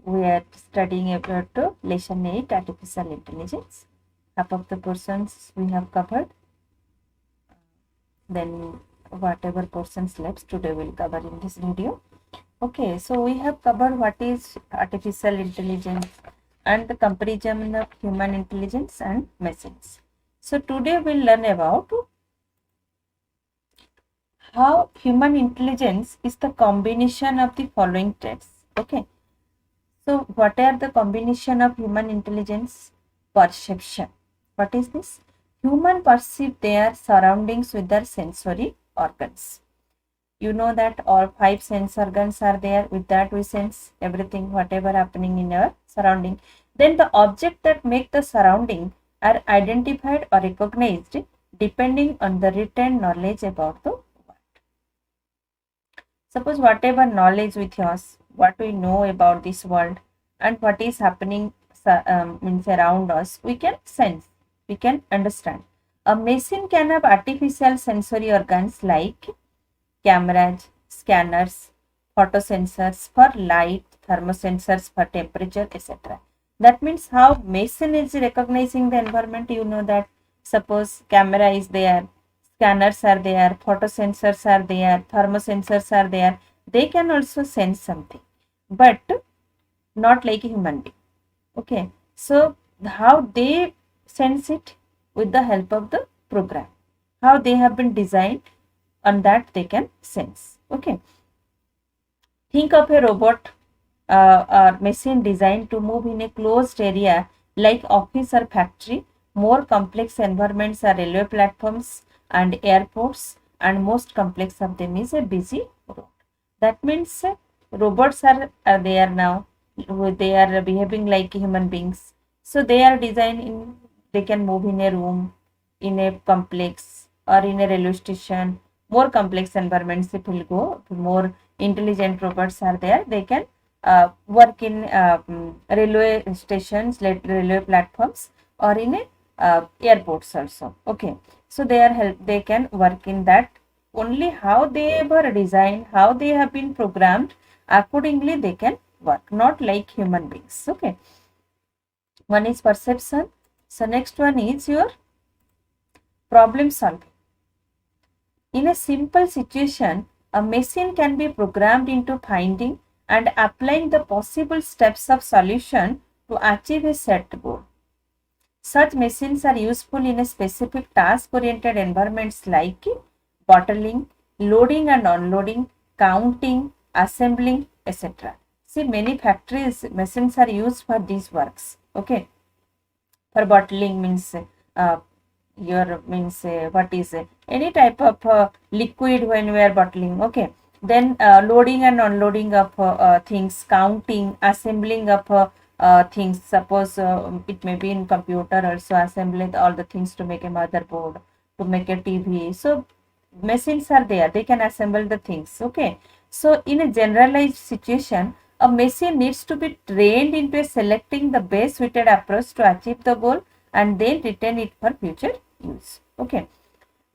we are studying about lesson 8 artificial intelligence. Half of the portions we have covered. Then whatever portions left today we'll cover in this video. Okay, so we have covered what is artificial intelligence and the comparison of human intelligence and machines. So today we'll learn about how human intelligence is the combination of the following traits. Okay, so what are the combination of human intelligence? Perception. What is this? Human perceive their surroundings with their sensory organs. You know that all 5 sense organs are there. With that we sense everything, whatever happening in our surrounding. Then the object that make the surrounding are identified or recognized depending on the retained knowledge about the world. Suppose whatever knowledge with us, what we know about this world and what is happening means around us, we can sense, we can understand. A machine can have artificial sensory organs like cameras, scanners, photosensors for light, thermosensors for temperature, etc. That means how machine is recognizing the environment. You know that suppose camera is there, scanners are there, photosensors are there, thermosensors are there. They can also sense something, but not like a human being. Okay, so how they sense it? With the help of the program, how they have been designed, on that they can sense. Okay, think of a robot or machine designed to move in a closed area like office or factory. More complex environments are railway platforms and airports, and most complex of them is a busy road. That means robots are there now. They are behaving like human beings. So they are designed in, they can move in a room, in a complex or in a railway station. More complex environments it will go, more intelligent robots are there. They can work in railway stations, like railway platforms, or in a airports also. Okay, so they are help, they can work in that. Only how they were designed, how they have been programmed, accordingly they can work, not like human beings. Okay, one is perception. So next one is your problem solving. In a simple situation, a machine can be programmed into finding and applying the possible steps of solution to achieve a set goal. Such machines are useful in a specific task-oriented environments like bottling, loading and unloading, counting, assembling, etc. See, many factories machines are used for these works. Okay, for bottling means your means what is any type of liquid when we are bottling. Okay, then loading and unloading of things, counting, assembling of things. Suppose it may be in computer also, assembling all the things to make a motherboard, to make a TV. So machines are there, they can assemble the things. Okay, so in a generalized situation, a machine needs to be trained into selecting the best suited approach to achieve the goal and then retain it for future use. Okay,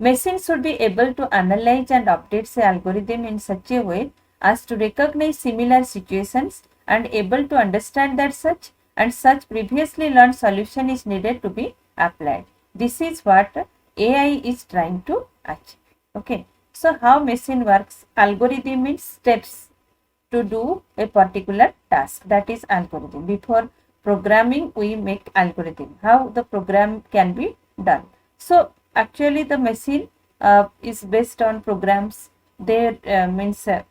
machines should be able to analyze and update the algorithm in such a way as to recognize similar situations and able to understand that such previously learned solution is needed to be applied. This is what AI is trying to achieve. Okay, so how machine works? Algorithm means steps to do a particular task, that is algorithm. Before programming we make algorithm, how the program can be done. So actually the machine is based on programs. They means uh,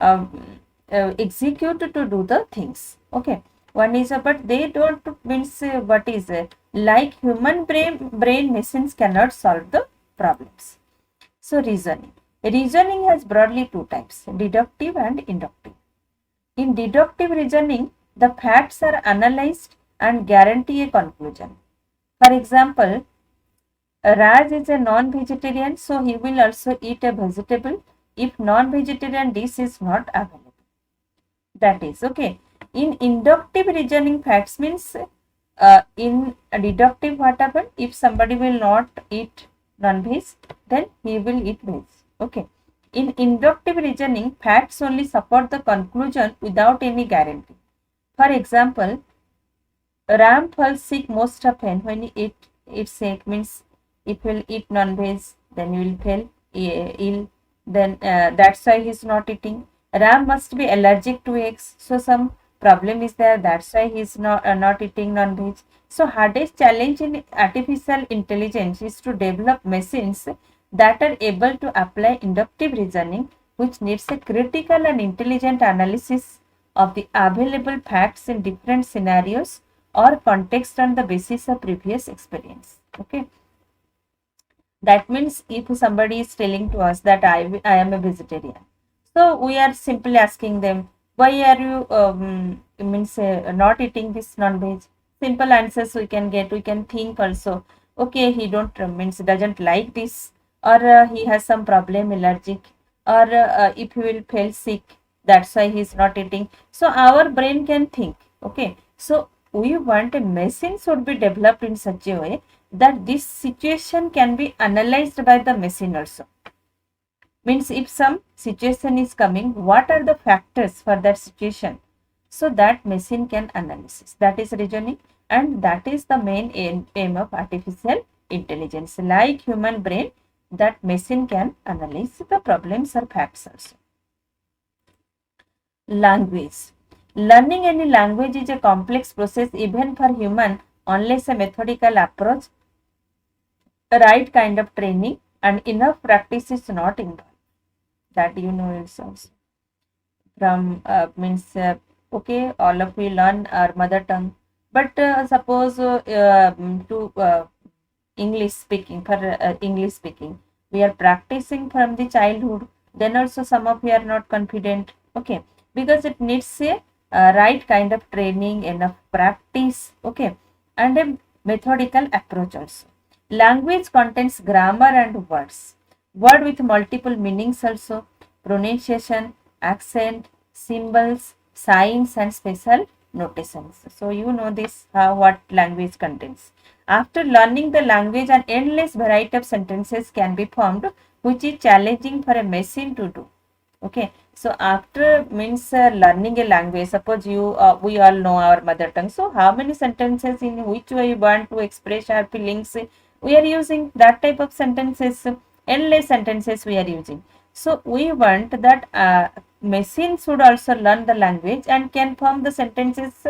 um, execute to do the things. Okay, one is but they don't means what is like human brain machines cannot solve the problems. So reasoning has broadly two types, deductive and inductive. In deductive reasoning, the facts are analyzed and guarantee a conclusion. For example, Raj is a non-vegetarian, so he will also eat a vegetable if non-vegetarian dish is not available. That is okay. In inductive reasoning, facts means in deductive what happened? If somebody will not eat non-veg, then he will eat veg. Okay. In inductive reasoning, facts only support the conclusion without any guarantee. For example, Ram falls sick most often when he eats sick, means if you will eat non-veg, then you will feel ill. Then that's why he's not eating. Ram must be allergic to eggs, so some problem is there. That's why he's not eating non-veg. So hardest challenge in artificial intelligence is to develop machines that are able to apply inductive reasoning, which needs a critical and intelligent analysis of the available facts in different scenarios or context on the basis of previous experience. Okay, that means if somebody is telling to us that I am a vegetarian, so we are simply asking them, why are you means not eating this non-veg? Simple answers we can get. We can think also, okay, he don't means doesn't like this, or he has some problem, allergic, or if he will feel sick, that's why he is not eating. So our brain can think. Okay, so we want a machine should be developed in such a way that this situation can be analyzed by the machine also. Means if some situation is coming, what are the factors for that situation, so that machine can analyze. That is reasoning, and that is the main aim of artificial intelligence. Like human brain, that machine can analyze the problems or facts also. Language. Learning any language is a complex process even for human, unless a methodical approach, right kind of training, and enough practice is not involved. That you know it's also from means okay, all of we learn our mother tongue, but suppose to English speaking, for English speaking, we are practicing from the childhood. Then also some of you are not confident. Okay, because it needs a right kind of training, enough practice. Okay, and a methodical approach also. Language contains grammar and words. Word with multiple meanings also, pronunciation, accent, symbols, signs, and special notations. So you know this what language contains. After learning the language, an endless variety of sentences can be formed, which is challenging for a machine to do. Okay, so after means learning a language, suppose you we all know our mother tongue. So how many sentences in which way you want to express our feelings? We are using that type of sentences, endless sentences we are using. So we want that machine should also learn the language and can form the sentences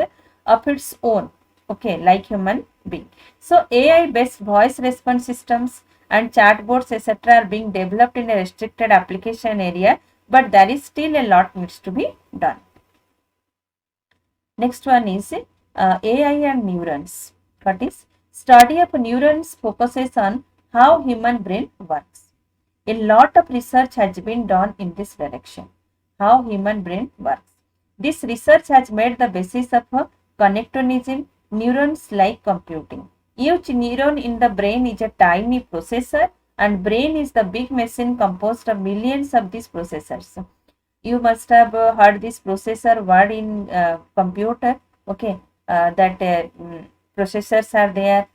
of its own. Okay, like human being. So AI based voice response systems and chatbots etc. are being developed in a restricted application area, but there is still a lot needs to be done. Next one is AI and neurons. What is study of neurons focuses on how human brain works. A lot of research has been done in this direction. How human brain works. This research has made the basis of connectonism, neurons like computing. Each neuron in the brain is a tiny processor, and brain is the big machine composed of millions of these processors. You must have heard this processor word in computer. Okay, that processors are there,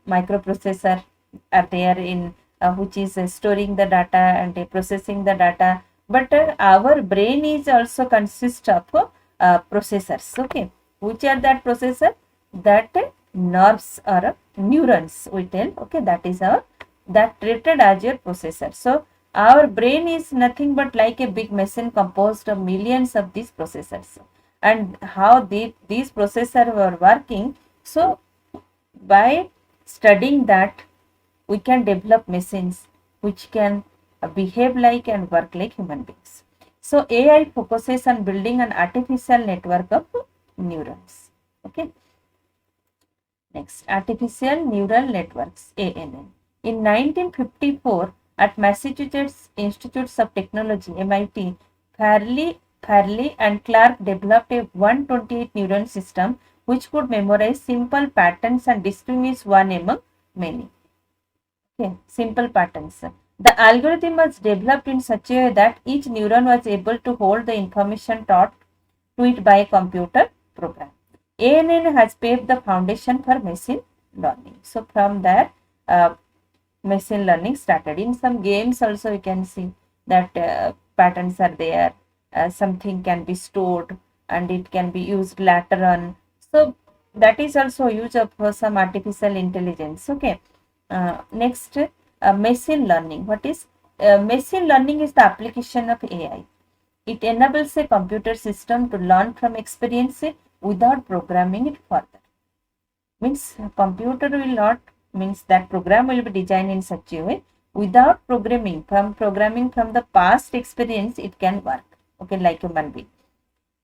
microprocessor are there in which is storing the data and processing the data. But our brain is also consist of processors. Okay, which are that processor? That nerves or neurons we tell. Okay, that is our that treated as your processor. So our brain is nothing but like a big machine composed of millions of these processors. And how these processors were working. So by studying that, we can develop machines which can behave like and work like human beings. So AI focuses on building an artificial network of neurons. Okay. Next, artificial neural networks, ANN. In 1954, at Massachusetts Institutes of Technology, MIT, Farley and Clark developed a 128 neuron system which could memorize simple patterns and distinguish one among many. Okay, simple patterns. The algorithm was developed in such a way that each neuron was able to hold the information taught to it by a computer program. ANN has paved the foundation for machine learning. So from there, machine learning started. In some games also you can see that patterns are there, something can be stored and it can be used later on. So that is also use of some artificial intelligence. Okay. Next, machine learning. What is machine learning? Is the application of AI. It enables a computer system to learn from experience without programming it further. Means computer will not, means that program will be designed in such a way without programming from the past experience it can work. Okay, like human being.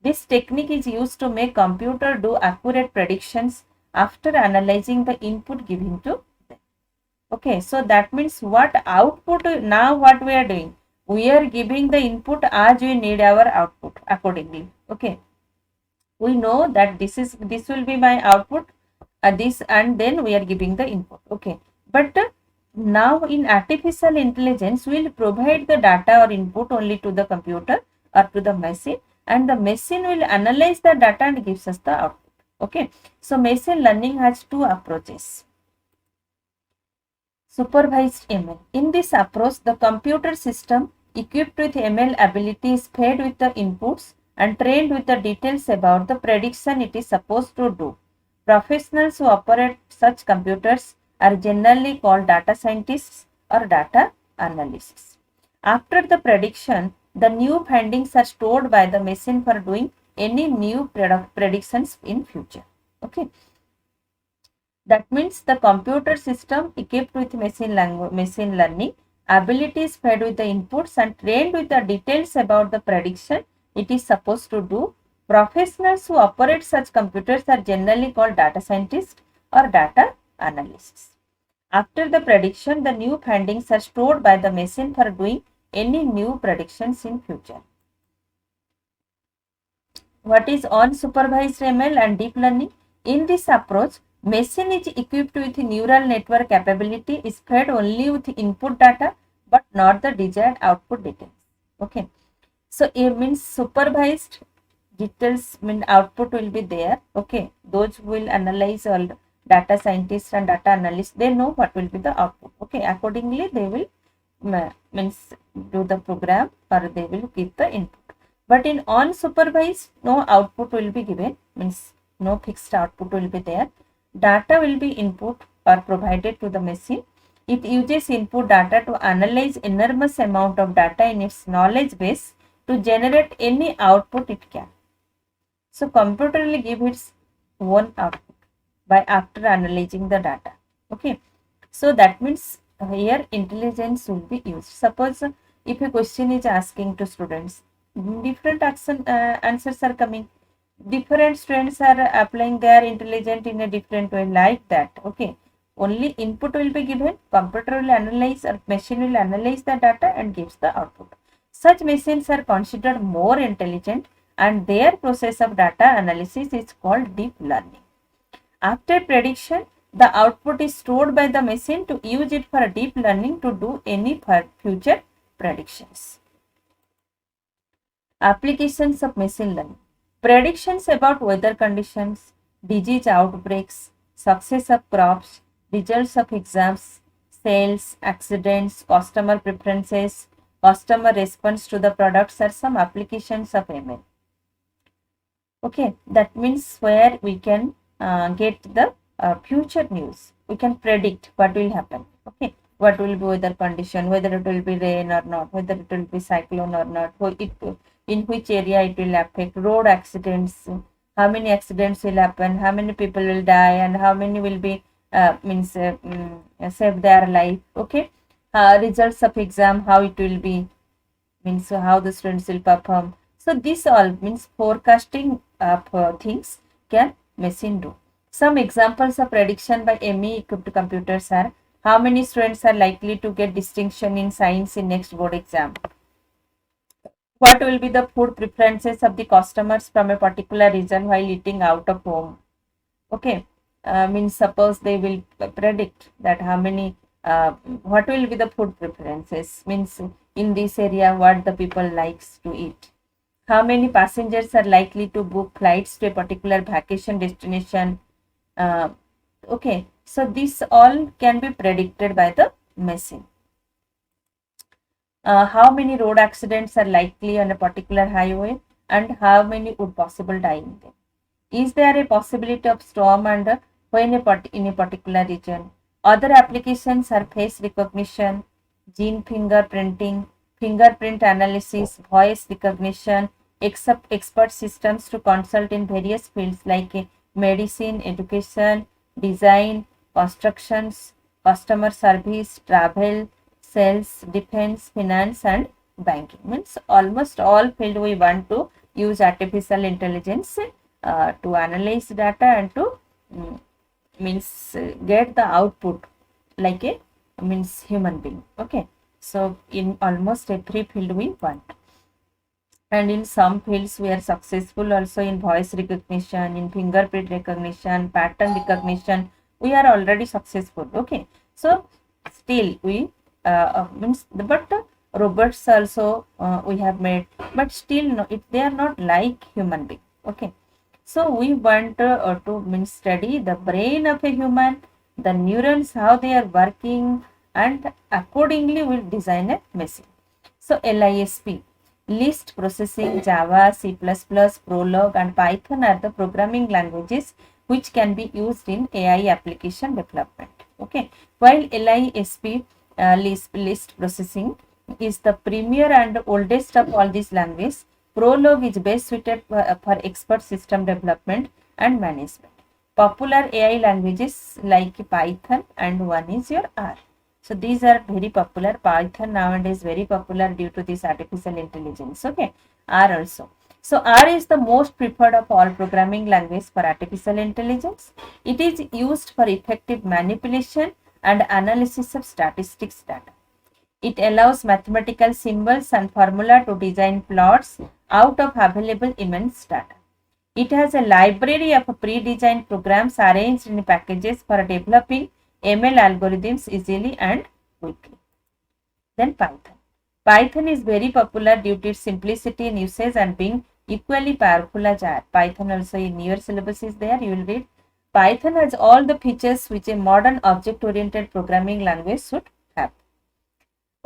This technique is used to make computer do accurate predictions after analyzing the input given to them. Okay, so that means what output, now what we are doing? We are giving the input as we need our output accordingly. Okay, we know that this will be my output, this, and then we are giving the input. Okay, but now in artificial intelligence we will provide the data or input only to the computer or to the machine, and the machine will analyze the data and gives us the output. Okay, so machine learning has two approaches. Supervised ML. In this approach, the computer system equipped with ML ability is fed with the inputs and trained with the details about the prediction it is supposed to do. Professionals who operate such computers are generally called data scientists or data analysts. After the prediction, the new findings are stored by the machine for doing any new predictions in future. Okay. That means the computer system equipped with machine learning abilities fed with the inputs and trained with the details about the prediction it is supposed to do. Professionals who operate such computers are generally called data scientists or data analysts. After the prediction, the new findings are stored by the machine for doing any new predictions in future. What is unsupervised ML and deep learning? In this approach, machine is equipped with neural network capability, is fed only with input data but not the desired output details. Okay, so it means supervised details mean output will be there. Okay, those who will analyze all data scientists and data analysts, they know what will be the output. Okay, accordingly they will means do the program or they will give the input. But in unsupervised, no output will be given, means no fixed output will be there. Data will be input or provided to the machine. It uses input data to analyze enormous amount of data in its knowledge base to generate any output it can. So computer will give its own output by after analyzing the data. Okay, so that means here intelligence will be used. Suppose if a question is asking to students, different answers are coming, different students are applying their intelligence in a different way, like that. Okay, only input will be given, computer will analyze or machine will analyze the data and gives the output. Such machines are considered more intelligent and their process of data analysis is called deep learning. After prediction, the output is stored by the machine to use it for deep learning to do any future predictions. Applications of machine learning. Predictions about weather conditions, disease outbreaks, success of crops, results of exams, sales, accidents, customer preferences, customer response to the products are some applications of ML. Okay, that means where we can get the future news. We can predict what will happen. Okay, what will be weather condition, whether it will be rain or not, whether it will be cyclone or not, in which area it will affect, road accidents, how many accidents will happen, how many people will die, and how many will be save their life. Okay, results of exam, how it will be, means how the students will perform. So this all means forecasting of things can machine do. Some examples of prediction by ME equipped computers are: how many students are likely to get distinction in science in next board exam? What will be the food preferences of the customers from a particular region while eating out of home? Okay, means suppose they will predict that how many, what will be the food preferences, means in this area what the people likes to eat. How many passengers are likely to book flights to a particular vacation destination? Okay, so this all can be predicted by the machine. How many road accidents are likely on a particular highway, and how many would possible die in them? Is there a possibility of storm and when in a particular region? Other applications are face recognition, gene fingerprinting, fingerprint analysis, voice recognition, expert systems to consult in various fields like medicine, education, design, constructions, customer service, travel, sales, defense, finance, and banking. Means almost all field we want to use artificial intelligence to analyze data and to mm, get the output like a means human being. Okay, so in almost every field we want, and in some fields we are successful also in voice recognition, in fingerprint recognition, pattern recognition. We are already successful. Okay, so still we means but robots also we have made, but still no, they are not like human being. Okay, so we want to means study the brain of a human, the neurons, how they are working, and accordingly we'll design a machine. So LISP, list processing, Java, C++, Prolog, and Python are the programming languages which can be used in AI application development. Okay, while LISP list processing is the premier and oldest of all these languages, Prolog is best suited for expert system development and management. Popular AI languages like Python, and one is your R. So these are very popular. Python nowadays very popular due to this artificial intelligence. Okay, R also. So R is the most preferred of all programming language for artificial intelligence. It is used for effective manipulation and analysis of statistics data. It allows mathematical symbols and formula to design plots out of available immense data. It has a library of pre-designed programs arranged in packages for developing ML algorithms easily and quickly. Then Python. Python is very popular due to its simplicity in usage and being equally powerful as R. Python also in your syllabus is there, you will read. Python has all the features which a modern object-oriented programming language should have.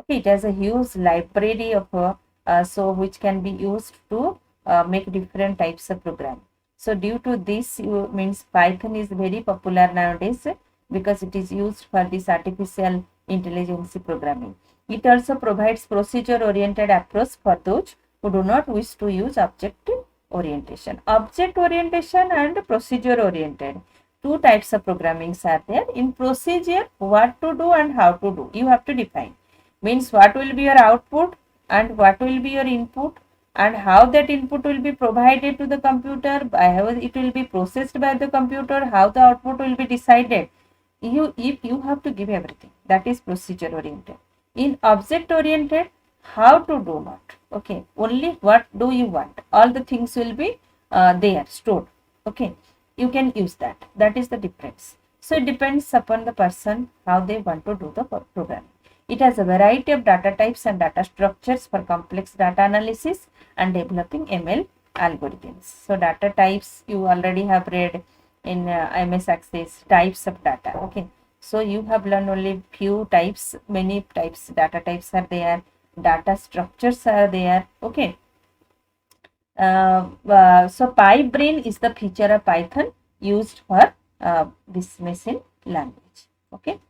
Okay, it has a huge library of so which can be used to make different types of program. So due to this, means Python is very popular nowadays because it is used for this artificial intelligence programming. It also provides procedure oriented approach for those who do not wish to use object orientation. Object orientation and procedure oriented. Two types of programming are there. In procedure, what to do and how to do, you have to define. Means what will be your output and what will be your input, and how that input will be provided to the computer, by how it will be processed by the computer, how the output will be decided. If you have to give everything, that is procedure oriented. In object oriented, how to do not. Okay, only what do you want, all the things will be there stored. Okay, you can use that. That is the difference. So it depends upon the person how they want to do the program. It has a variety of data types and data structures for complex data analysis and developing ML algorithms. So data types you already have read in MS Access, types of data. Okay, so you have learned only few types, many types, data types are there, data structures are there. Okay, so PyBrain is the feature of Python used for this machine language. Okay,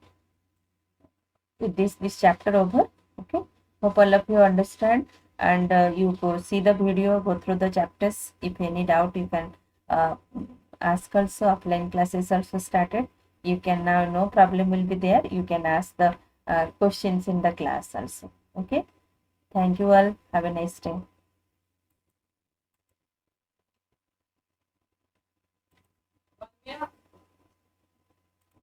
with this chapter over. Okay, hope all of you understand, and you go see the video, go through the chapters. If any doubt, you can ask also. Offline classes also started. You can now, no problem will be there. You can ask the questions in the class also. Okay, thank you all. Have a nice day.